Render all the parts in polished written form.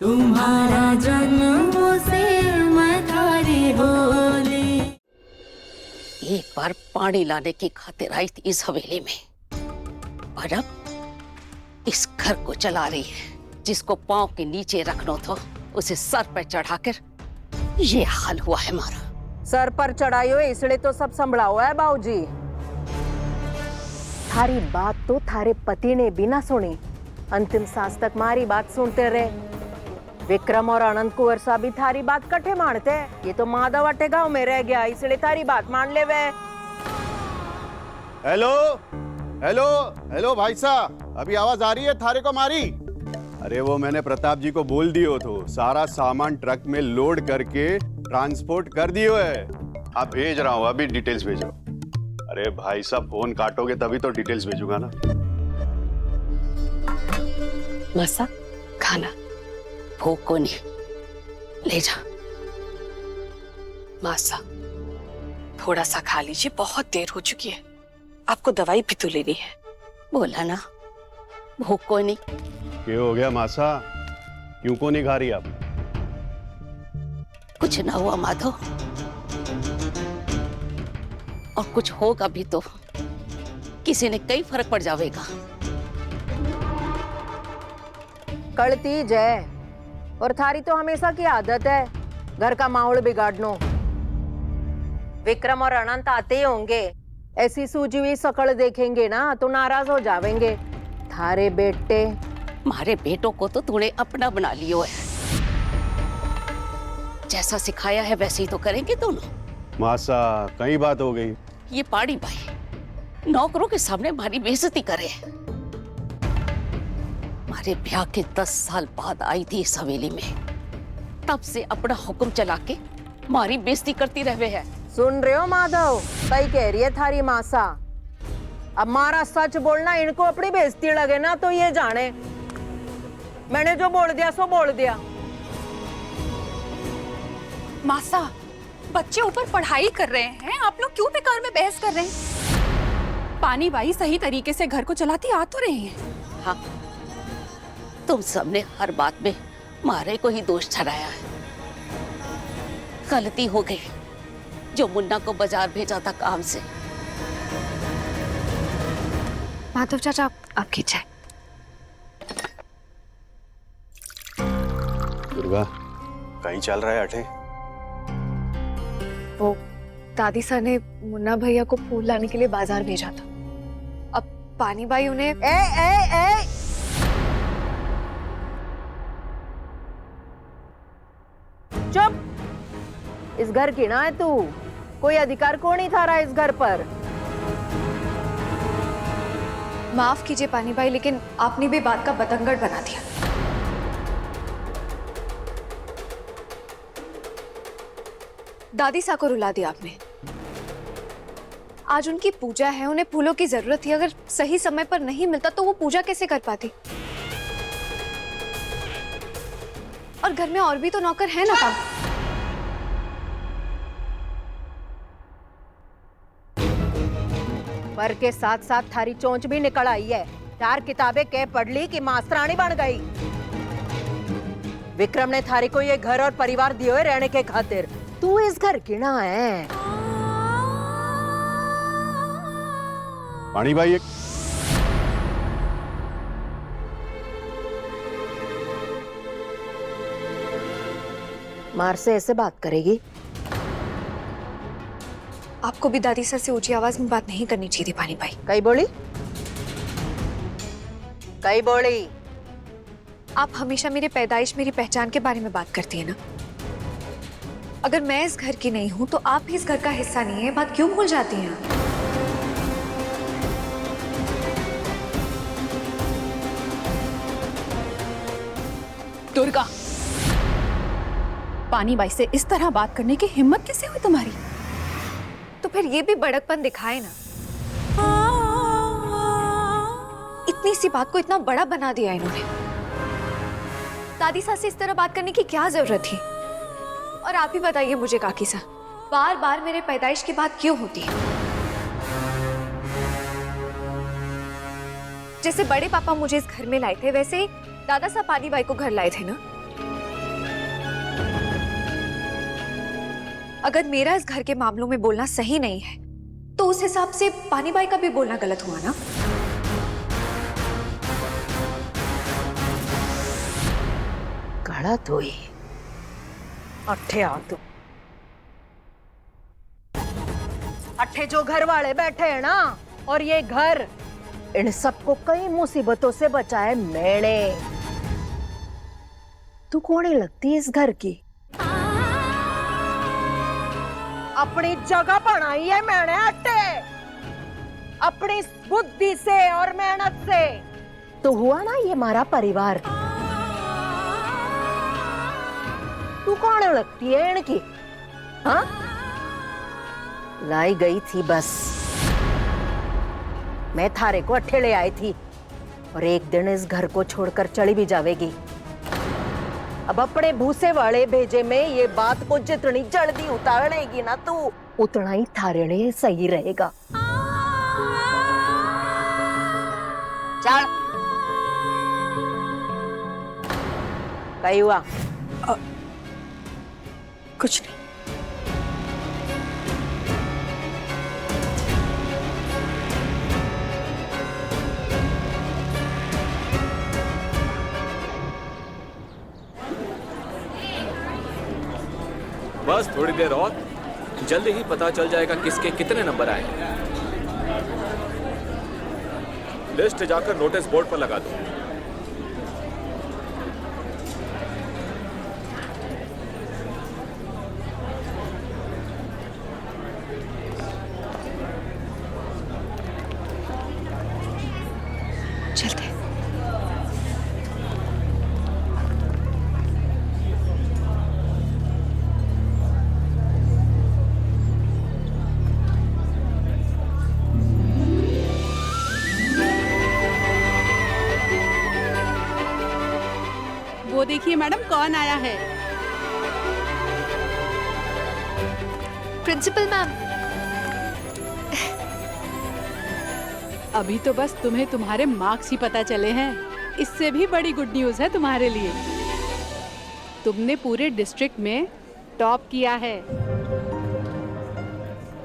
तुम्हारा जन्मों से मथारी होले। एक बार पानी लाने की खातिर आई थी इस हवेली में और अब इस घर को चला रही है। जिसको पांव के नीचे रखना था उसे सर पर चढ़ाकर ये हाल हुआ है हमारा। सर पर चढ़ाई हो इसलिए तो सब संभला हुआ है बाबूजी। थारी बात तो थारे पति ने भी ना सुनी, अंतिम सांस तक मारी बात सुनते रहे। विक्रम और अनंत कुंवर साहब भी थारी बात कठे मानते हैं। ये तो माधव अट्टे गांव में रह गया इसलिए थारी बात मान ले वे। हेलो हेलो हेलो भाई साहब, अभी आवाज आ रही है थारे को मारी? अरे वो मैंने प्रताप जी को बोल दियो तो सारा सामान ट्रक में लोड करके ट्रांसपोर्ट कर दियो है। आप भेज रहा हूँ, अभी डिटेल्स भेजो। अरे भाई साहब फोन काटोगे तभी तो डिटेल्स भेजूंगा ना। मसा खाना भूख को नहीं, ले जा। मासा थोड़ा सा खा लीजिए, बहुत देर हो चुकी है। आपको दवाई भी तो लेनी है। बोला ना भूख को नहीं। क्या हो गया मासा, क्यों को नहीं खा रही आप? कुछ ना हुआ माधव, और कुछ होगा भी तो किसी ने कई फर्क पड़ जाएगा। कड़ती जय, और थारी तो हमेशा की आदत है घर का माहौल बिगाड़नो। विक्रम और अनंत आते ही होंगे, ऐसी सूजी हुई शकल देखेंगे ना तो नाराज हो जावेंगे। थारे बेटे हमारे बेटों को तो तूने अपना बना लियो है। जैसा सिखाया है वैसे ही तो करेंगे दोनों। मासा कई बात हो गई। ये पाड़ी भाई नौकरों के सामने हमारी बेइज्जती करे। हमारे ब्याह के 10 साल बाद आई थी इस हवेली में, तब से अपना हुक्म चला के हमारी बेइज्जती करती रहे है। सुन रहे हो माधव, सही कह रही है थारी मासा। अब मारा सच बोलना, इनको अपनी बेइज्जती लगे ना तो ये जाने मैंने जो बोल दिया सो बोल दिया। मासा बच्चे ऊपर पढ़ाई कर रहे हैं, आप लोग क्यों बेकार में बहस कर रहे हैं? पानी बाई सही तरीके से घर को चलाती आ तो रही है। हाँ, तुम सबने हर बात में मारे को ही दोष ठहराया है। गलती हो गई जो मुन्ना को बाजार भेजा था काम से। माधव चाचा आपकी चाय। दुर्गा कहीं चल रहा है अठे? वो दादी सर ने मुन्ना भैया को फूल लाने के लिए बाजार भेजा था। अब पानी बाई उन्हें ए चुप, इस घर की ना है तू, कोई अधिकार को नहीं था रहा इस घर पर। माफ कीजिए पानी बाई, लेकिन आपने भी बात का बतंगड़ बना दिया। दादी सा को रुला दिया आपने। आज उनकी पूजा है, उन्हें फूलों की जरूरत थी। अगर सही समय पर नहीं मिलता तो वो पूजा कैसे कर पाती? और घर में और भी तो नौकर है ना काम। पर के साथ साथ थारी चोंच भी निकल आई है। 4 किताबें कह पढ़ ली कि मास्टरानी बन गई। विक्रम ने थारी को ये घर और परिवार दिए हुए रहने के खातिर। तू इस घर की ना है। पानी भाई मार से ऐसे बात करेगी? आपको भी दादी सर से ऊंची आवाज में बात नहीं करनी चाहिए थी पानी भाई। कई बोली? कई बोली? आप हमेशा मेरी पैदाइश, मेरी पहचान के बारे में बात करती है ना। अगर मैं इस घर की नहीं हूं तो आप भी इस घर का हिस्सा नहीं है। बात क्यों भूल जाती हैं आप? दुर्गा, पानी बाई से इस तरह बात करने की हिम्मत कैसे हुई तुम्हारी? तो फिर ये भी बड़कपन दिखाए ना। इतनी सी बात को इतना बड़ा बना दिया इन्होंने। दादी सास से इस तरह बात करने की क्या जरूरत थी? और आप ही बताइए मुझे काकी सा, बार बार मेरे पैदाइश की बात क्यों होती है? जैसे बड़े पापा मुझे इस घर में लाए थे, वैसे ही दादा साहब पानी बाई को घर लाए थे ना। अगर मेरा इस घर के मामलों में बोलना सही नहीं है तो उस हिसाब से पानी बाई का भी बोलना गलत हुआ ना। गलत हुई। अट्ठे आ तू। अट्ठे जो घर वाले बैठे हैं ना, और ये घर, इन सबको कई मुसीबतों से बचाए मैंने। तू कौन लगती है इस घर की? अपनी जगह बनाई है मैंने अट्टे, अपनी बुद्धि से और मेहनत से। तो हुआ ना ये हमारा परिवार। तू कौन लगती है इनकी? हाँ, लाई गई थी बस। मैं थारे को अट्ठे ले आई थी, और एक दिन इस घर को छोड़कर चली भी जावेगी। अब अपने भूसे वाले भेजे में ये बात को जितनी जल्दी उतारेगी ना तू, उतना ही थारे लिए सही रहेगा। चल। कहीं हुआ? कुछ नहीं। बस थोड़ी देर और, जल्दी ही पता चल जाएगा किसके कितने नंबर आए। लिस्ट जाकर नोटिस बोर्ड पर लगा दो। चलते हैं। वो देखिए मैडम, कौन आया है। Principal ma'am. अभी तो बस तुम्हें तुम्हारे मार्क्स ही पता चले हैं। इससे भी बड़ी गुड न्यूज़ है तुम्हारे लिए। तुमने पूरे डिस्ट्रिक्ट में टॉप किया है।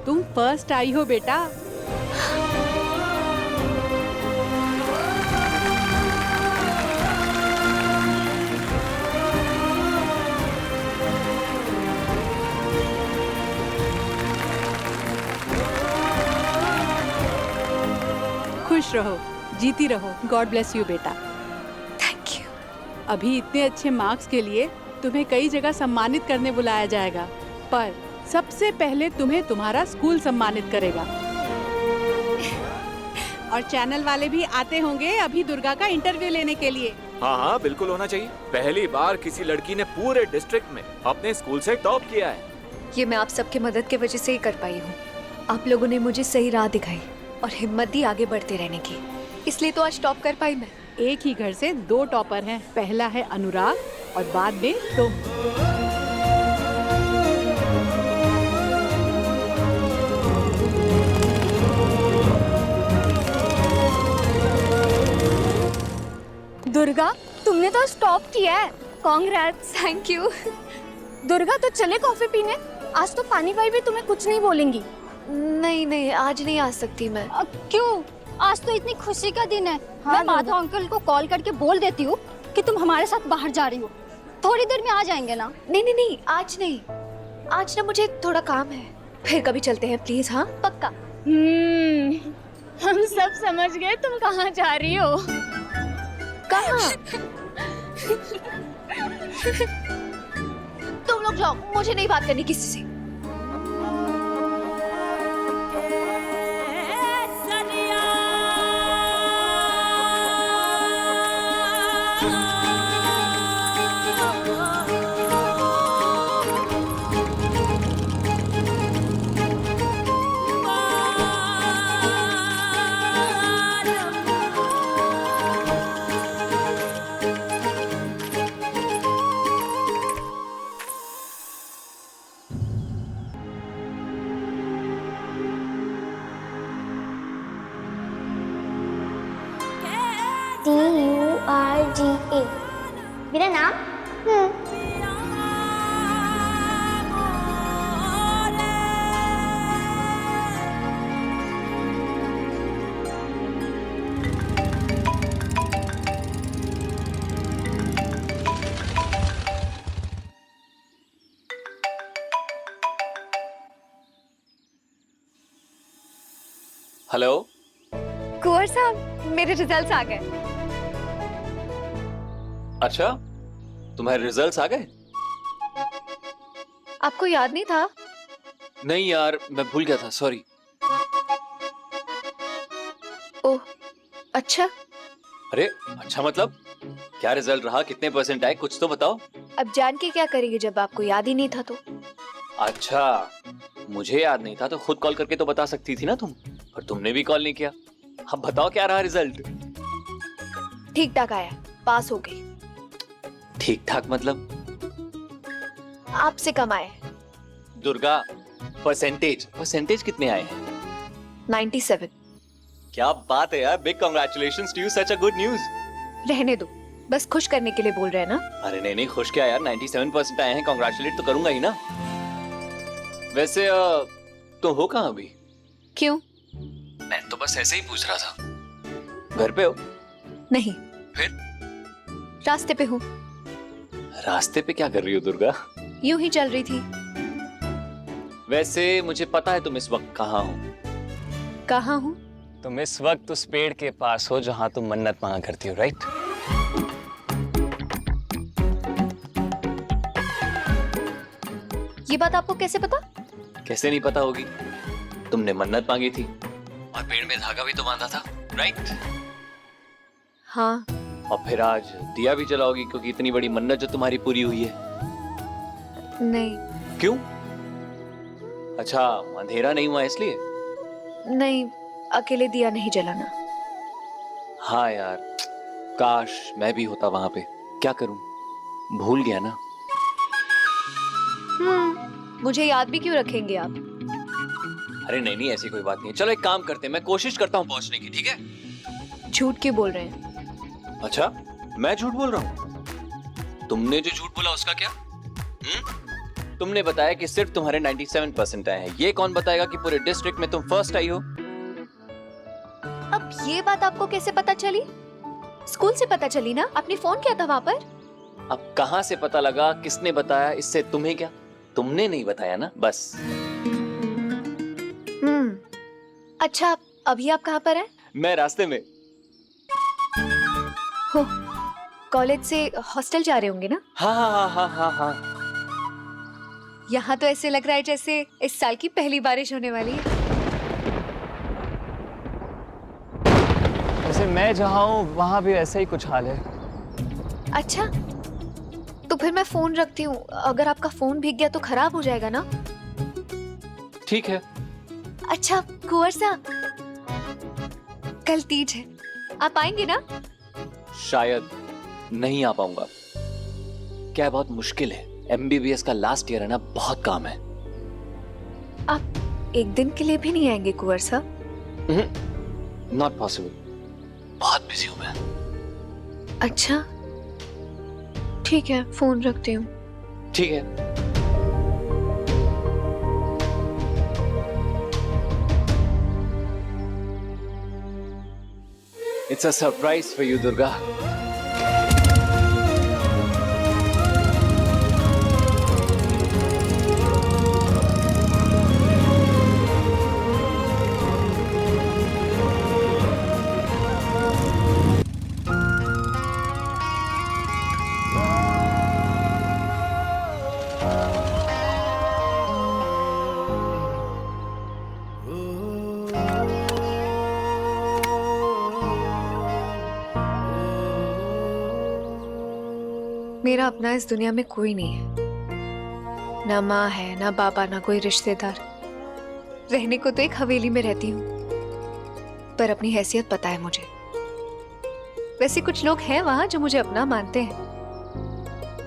तुम फर्स्ट आई हो बेटा। खुश रहो, जीती रहो। गॉड ब्लेस यू बेटा। Thank you. अभी इतने अच्छे मार्क्स के लिए तुम्हें कई जगह सम्मानित करने बुलाया जाएगा, पर सबसे पहले तुम्हें तुम्हारा स्कूल सम्मानित करेगा। और चैनल वाले भी आते होंगे अभी दुर्गा का इंटरव्यू लेने के लिए। हाँ हाँ, बिल्कुल होना चाहिए। पहली बार किसी लड़की ने पूरे डिस्ट्रिक्ट में अपने स्कूल से टॉप किया है। ये मैं आप सबके मदद की वजह से ही कर पाई हूँ। आप लोगों ने मुझे सही राह दिखाई और हिम्मत दी आगे बढ़ते रहने की, इसलिए तो आज टॉप कर पाई मैं। एक ही घर से दो टॉपर हैं। पहला है अनुराग और बाद में तुम। दुर्गा, तुमने तो स्टॉप किया है। कांग्रेट्स। Thank you. दुर्गा, तो चले कॉफी पीने। आज तो पानी भाई भी तुम्हें कुछ नहीं बोलेंगी। नहीं नहीं, आज नहीं आ सकती मैं। क्यों? आज तो इतनी खुशी का दिन है। मैं माधव अंकल को कॉल करके बोल देती हूँ कि तुम हमारे साथ बाहर जा रही हो। थोड़ी देर में आ जाएंगे ना? नहीं नहीं नहीं, आज नहीं। आज ना मुझे थोड़ा काम है, फिर कभी चलते हैं प्लीज। हाँ पक्का। हम सब समझ गए तुम कहाँ जा रही हो। कहाँ? तुम लोग जाओ, मुझे नहीं बात करनी किसी से। DURGA मेरा नाम। हेलो। कुंवर साहब, मेरे रिजल्ट्स आ गए। अच्छा, तुम्हारे रिजल्ट्स आ गए? आपको याद नहीं था? नहीं यार, मैं भूल गया था, सॉरी। ओह, अच्छा। अरे अच्छा मतलब क्या रिजल्ट रहा, कितने परसेंट आए, कुछ तो बताओ। अब जान के क्या करेंगे जब आपको याद ही नहीं था तो। अच्छा, मुझे याद नहीं था तो खुद कॉल करके तो बता सकती थी ना तुम, पर तुमने भी कॉल नहीं किया। अब बताओ क्या रहा रिजल्ट? ठीक ठाक आया, पास हो गई। ठीक ठाक मतलब? आपसे कम आए। दुर्गा, परसेंटेज कितने आए हैं? 97। क्या बात है यार, big congratulations to you, such a good news. रहने दो, बस खुश करने के लिए बोल रहे हैं ना। अरे नहीं नहीं, खुश क्या यार, 97% आए हैं, कांग्रेचुलेट तो करूंगा ही ना। वैसे तो हो कहाँ अभी? क्यों? मैं तो बस ऐसे ही पूछ रहा था। घर पे हो? नहीं। फिर? रास्ते पे हूँ। रास्ते पे क्या कर रही हो दुर्गा? यूं ही चल रही थी। वैसे मुझे पता है तुम इस वक्त कहाँ हो। कहाँ हूँ? तुम इस वक्त उस पेड़ के पास हो जहाँ तुम मन्नत मांगा करती हो, राइट? ये बात आपको कैसे पता? कैसे नहीं पता होगी, तुमने मन्नत मांगी थी और पेड़ में धागा भी तो बांधा था, राइट? हाँ। और फिर आज दिया भी जलाओगी क्योंकि इतनी बड़ी मन्नत जो तुम्हारी पूरी हुई है। नहीं। क्यों? अच्छा, अंधेरा नहीं हुआ इसलिए? नहीं, अकेले दिया नहीं जलाना। हाँ यार, काश मैं भी होता वहां पे, क्या करूं, भूल गया ना। मुझे याद भी क्यों रखेंगे आप? अरे नहीं नहीं, ऐसी कोई बात नहीं, चलो एक काम करते हैं, मैं कोशिश करता हूँ पहुंचने की, ठीक है? झूठ क्यों बोल रहे हैं? अच्छा, मैं झूठ बोल रहा हूँ? तुमने जो झूठ बोला उसका क्या? तुमने बताया कि सिर्फ तुम्हारे 97% आए हैं, ये कौन बताएगा कि पूरे डिस्ट्रिक्ट में तुम फर्स्ट आई हो? अब ये बात आपको कैसे पता चली? स्कूल से पता चली ना, आपने फोन किया था वहां पर। अब कहां से पता लगा, किसने बताया, इससे तुम्हें क्या? तुमने नहीं बताया ना, बस। अच्छा, अभी आप कहाँ पर हैं? मैं रास्ते में। हो, कॉलेज से हॉस्टल जा रहे होंगे ना? हाँ हाँ हाँ हाँ हाँ। यहाँ तो ऐसे लग रहा है जैसे इस साल की पहली बारिश होने वाली है। वैसे मैं जहाँ हूँ वहाँ भी ऐसा ही कुछ हाल है। अच्छा, तो फिर मैं फोन रखती हूँ, अगर आपका फोन भीग गया तो खराब हो जाएगा ना। ठीक है। अच्छा कुंवर साहब, कल तीज है, आप आएंगे ना? शायद नहीं आ पाऊंगा। क्या बहुत मुश्किल है, MBBS का लास्ट ईयर है ना, बहुत काम है। आप एक दिन के लिए भी नहीं आएंगे कुंवर साहब? नॉट पॉसिबल, बहुत बिजी हूँ मैं। अच्छा ठीक है, फोन रखती हूँ। ठीक है। It's a surprise for you, Durga. मेरा अपना इस दुनिया में कोई नहीं है, ना माँ है, ना बाबा, ना कोई रिश्तेदार। रहने को तो एक हवेली में रहती हूँ, पर अपनी हैसियत पता है मुझे। वैसे कुछ लोग हैं वहां जो मुझे अपना मानते हैं,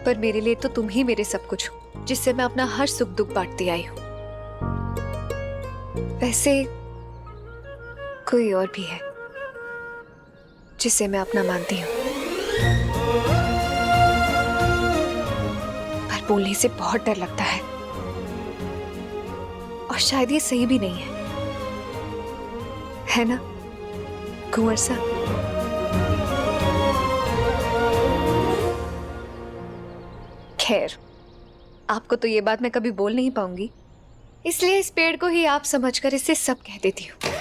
पर मेरे लिए तो तुम ही मेरे सब कुछ हो, जिससे मैं अपना हर सुख दुख बांटती आई हूँ। वैसे कोई और भी है जिसे मैं अपना मानती हूँ, बोलने से बहुत डर लगता है, और शायद ये सही भी नहीं है ना कुंवर साहब? खैर, आपको तो ये बात मैं कभी बोल नहीं पाऊंगी, इसलिए इस पेड़ को ही आप समझकर इससे सब कह देती हूँ।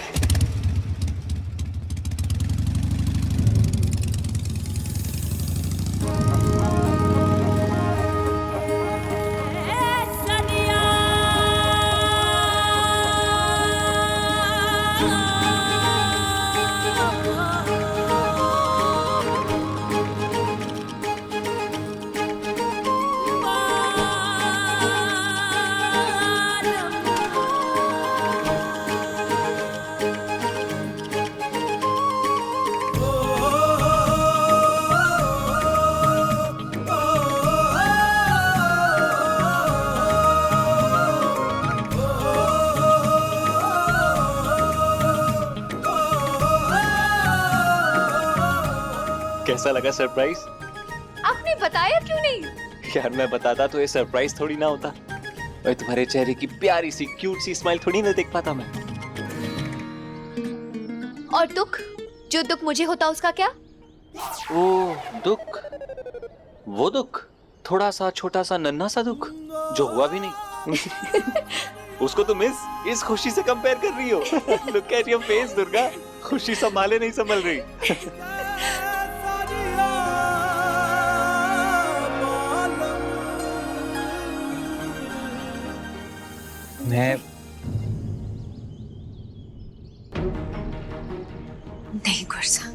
कैसा लगा सरप्राइज? आपने बताया क्यों नहीं? यार मैं बताता तो ये सरप्राइज थोड़ी ना होता, और तुम्हारे चेहरे की प्यारी सी क्यूट सी स्माइल थोड़ी ना देख पाता मैं। और दुख, जो दुख मुझे होता उसका क्या? ओ दुख, वो दुख, थोड़ा सा छोटा सा नन्हा सा दुख जो हुआ भी नहीं। उसको तुम इस खुशी से कंपेयर कर रही हो। Look at your face Durga, खुशी संभाले नहीं संभल रही। मैं नहीं गुरसा,